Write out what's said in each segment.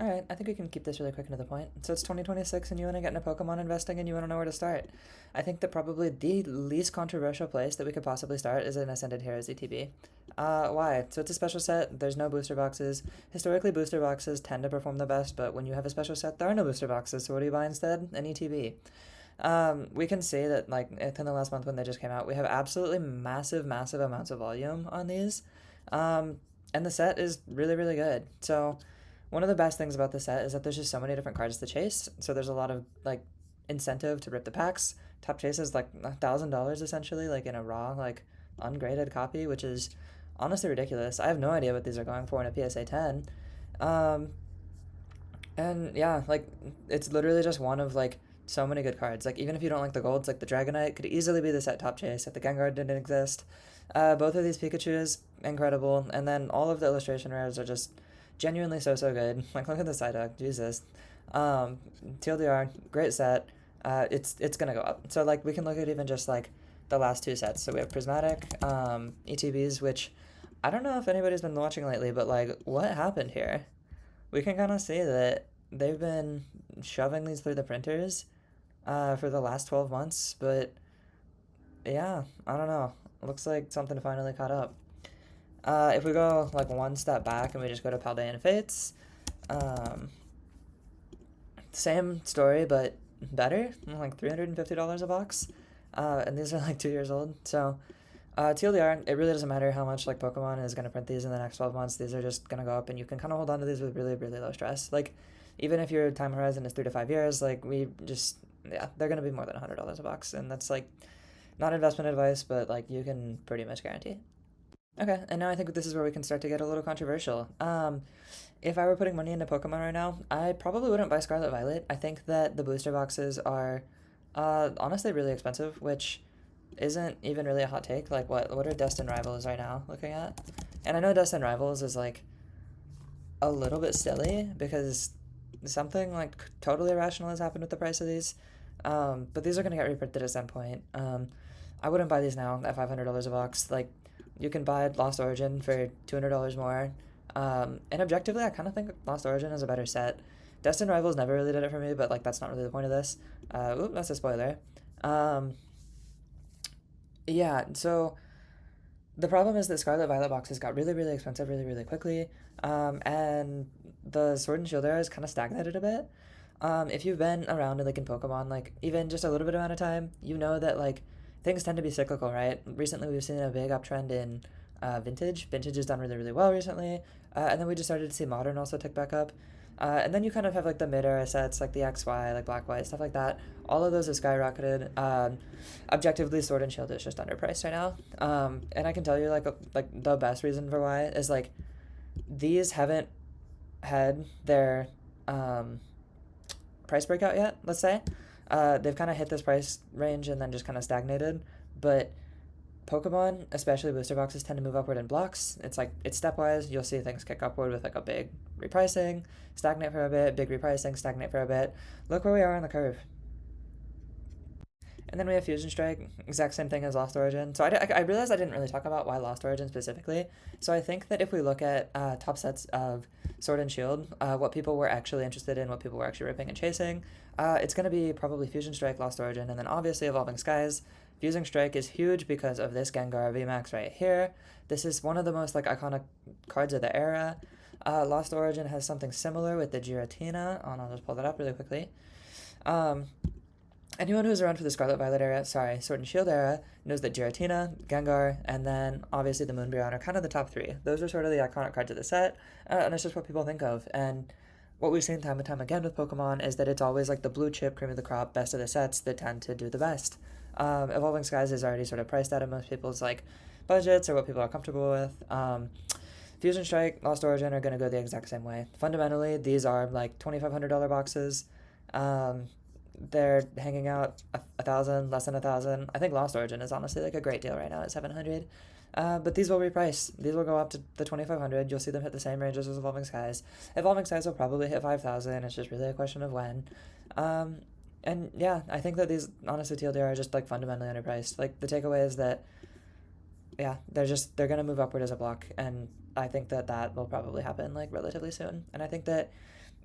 All right, I think we can keep this really quick and to the point. So it's 2026 and you want to get into Pokemon investing and you want to know where to start. I think that probably the least controversial place that we could possibly start is in Ascended Heroes ETB. Why? So it's a special set, there's no booster boxes. Historically, booster boxes tend to perform the best, but when you have a special set, there are no booster boxes, so what do you buy instead? An ETB. We can say that, like, within the last month when they just came out, we have absolutely massive, massive amounts of volume on these. Um, and the set is really, really good. So one of the best things about the set is that there's just so many different cards to chase. So there's a lot of like incentive to rip the packs. Top chase is like $1,000 essentially, like in a raw, like ungraded copy, which is honestly ridiculous. I have no idea what these are going for in a PSA 10. Um, and yeah, like it's literally just one of like so many good cards. Like even if you don't like the golds, like the Dragonite could easily be the set top chase if the Gengar didn't exist. Both of these Pikachu's incredible, and then all of the illustration rares are just genuinely so so good. Like look at the Psyduck, Jesus. Um, TLDR, great set. It's gonna go up. So like we can look at even just like the last two sets. So we have Prismatic, ETBs, which I don't know if anybody's been watching lately, but like what happened here? We can kind of see that they've been shoving these through the printers for the last 12 months, but yeah, I don't know. Looks like something finally caught up. If we go like one step back and we just go to Paldean Fates, um, same story but better, like $350 a box. And these are like 2 years old. So TLDR, it really doesn't matter how much like Pokemon is gonna print these in the next 12 months. These are just gonna go up, and you can kind of hold on to these with really really low stress. Like even if your time horizon is 3 to 5 years, like we just yeah, they're gonna be more than $100 a box, and that's like not investment advice, but like you can pretty much guarantee. Okay, and now I think this is where we can start to get a little controversial. If I were putting money into Pokemon right now, I probably wouldn't buy Scarlet Violet. I think that the booster boxes are honestly really expensive, which isn't even really a hot take. Like what are Destined Rivals right now looking at? And I know Destined Rivals is like a little bit silly because something like totally irrational has happened with the price of these. But these are gonna get reprinted at some point. I wouldn't buy these now at $500 a box. Like you can buy Lost Origin for $200 more. And objectively, I kind of think Lost Origin is a better set. Destined Rivals never really did it for me, but like that's not really the point of this. That's a spoiler. Um, yeah, so the problem is that Scarlet Violet boxes got really, really expensive really, really quickly. And the Sword and Shield era is kind of stagnated a bit. If you've been around like in Pokemon, like even just a little bit amount of time, you know that like things tend to be cyclical, right? Recently, we've seen a big uptrend in Vintage. Vintage has done really, really well recently, and then we just started to see Modern also tick back up. And then you kind of have like the mid-era sets, like the XY, like Black White, stuff like that. All of those have skyrocketed. Objectively, Sword and Shield is just underpriced right now. And I can tell you like the best reason for why is like these haven't had their um, price breakout yet, let's say. They've kind of hit this price range and then just kind of stagnated. But Pokemon, especially booster boxes, tend to move upward in blocks. It's like it's stepwise. You'll see things kick upward with like a big repricing, stagnate for a bit, big repricing, stagnate for a bit. Look where we are on the curve. And then we have Fusion Strike, exact same thing as Lost Origin. So I realized I didn't really talk about why Lost Origin specifically. So I think that if we look at top sets of Sword and Shield, what people were actually interested in, what people were actually ripping and chasing, it's going to be probably Fusion Strike, Lost Origin, and then obviously Evolving Skies. Fusion Strike is huge because of this Gengar VMAX right here. This is one of the most like iconic cards of the era. Lost Origin has something similar with the Giratina. Oh, and I'll just pull that up really quickly. Um, Anyone who's around for the Scarlet Violet era, sorry, Sword and Shield era, knows that Giratina, Gengar, and then obviously the Moonbreon are kind of the top three. Those are sort of the iconic cards of the set, and it's just what people think of. And what we've seen time and time again with Pokemon is that it's always like the blue chip, cream of the crop, best of the sets that tend to do the best. Evolving Skies is already sort of priced out of most people's like budgets or what people are comfortable with. Fusion Strike, Lost Origin are going to go the exact same way. Fundamentally, these are like $2,500 boxes. Um, they're hanging out a thousand, less than a thousand. I think Lost Origin is honestly like a great deal right now at 700. But these will reprice. These will go up to the 2,500. You'll see them hit the same ranges as Evolving Skies. Evolving Skies will probably hit 5,000. It's just really a question of when. Um, and yeah, I think that these honestly TLDR are just like fundamentally underpriced. Like the takeaway is that yeah, they're gonna move upward as a block, and I think that that will probably happen like relatively soon. And I think that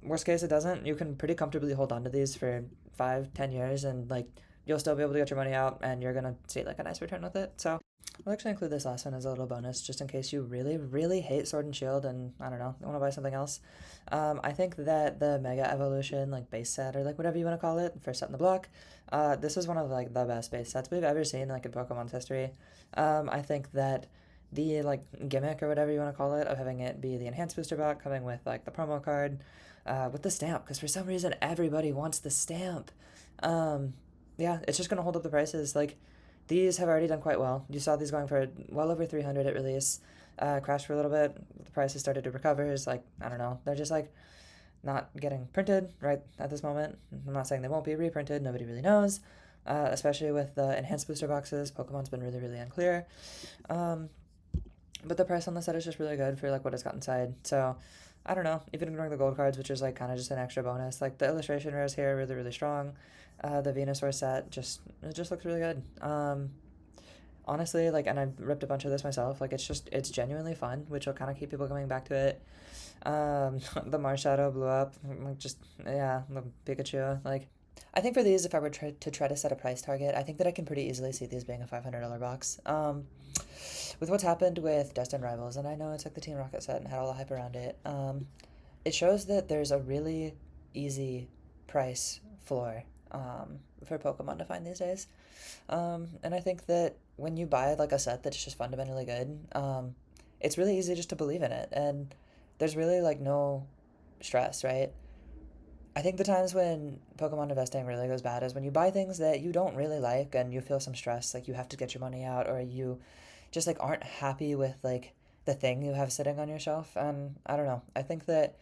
Worst case, it doesn't. You can pretty comfortably hold on to these for 5, 10 years, and like you'll still be able to get your money out, and you're gonna see like a nice return with it. So I'll actually include this last one as a little bonus, just in case you really, really hate Sword and Shield, and I don't know, want to buy something else. I think that the Mega Evolution like base set, or like whatever you want to call it, first set in the block, this is one of like the best base sets we've ever seen like in Pokemon's history. I think that the like gimmick or whatever you want to call it of having it be the enhanced booster box coming with like the promo card, with the stamp, because for some reason everybody wants the stamp. Um, yeah, it's just gonna hold up the prices. Like these have already done quite well. You saw these going for well over 300 at release. Crashed for a little bit. The prices started to recover. It's like I don't know. They're just like not getting printed right at this moment. I'm not saying they won't be reprinted. Nobody really knows. Especially with the enhanced booster boxes, Pokemon's been really, really unclear. Um, but the price on the set is just really good for like what it's got inside. So I don't know. Even ignoring the gold cards, which is like kind of just an extra bonus, like the illustration rares here are really, really strong. The Venusaur set just looks really good. Honestly, like, and I've ripped a bunch of this myself. Like, it's genuinely fun, which will kind of keep people coming back to it. The Marshadow blew up. Like, just yeah, the Pikachu. Like, I think for these, if I were to try to set a price target, I think that I can pretty easily see these being a $500 box. With what's happened with Destined Rivals, and I know it's like the Team Rocket set and had all the hype around it. It shows that there's a really easy price floor for Pokemon to find these days. And I think that when you buy like a set that's just fundamentally good, it's really easy just to believe in it, and there's really like no stress, right? I think the times when Pokemon investing really goes bad is when you buy things that you don't really like and you feel some stress, like you have to get your money out, or you just like aren't happy with like the thing you have sitting on your shelf. And I don't know. I think that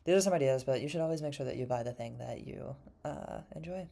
these are some ideas, but you should always make sure that you buy the thing that you enjoy.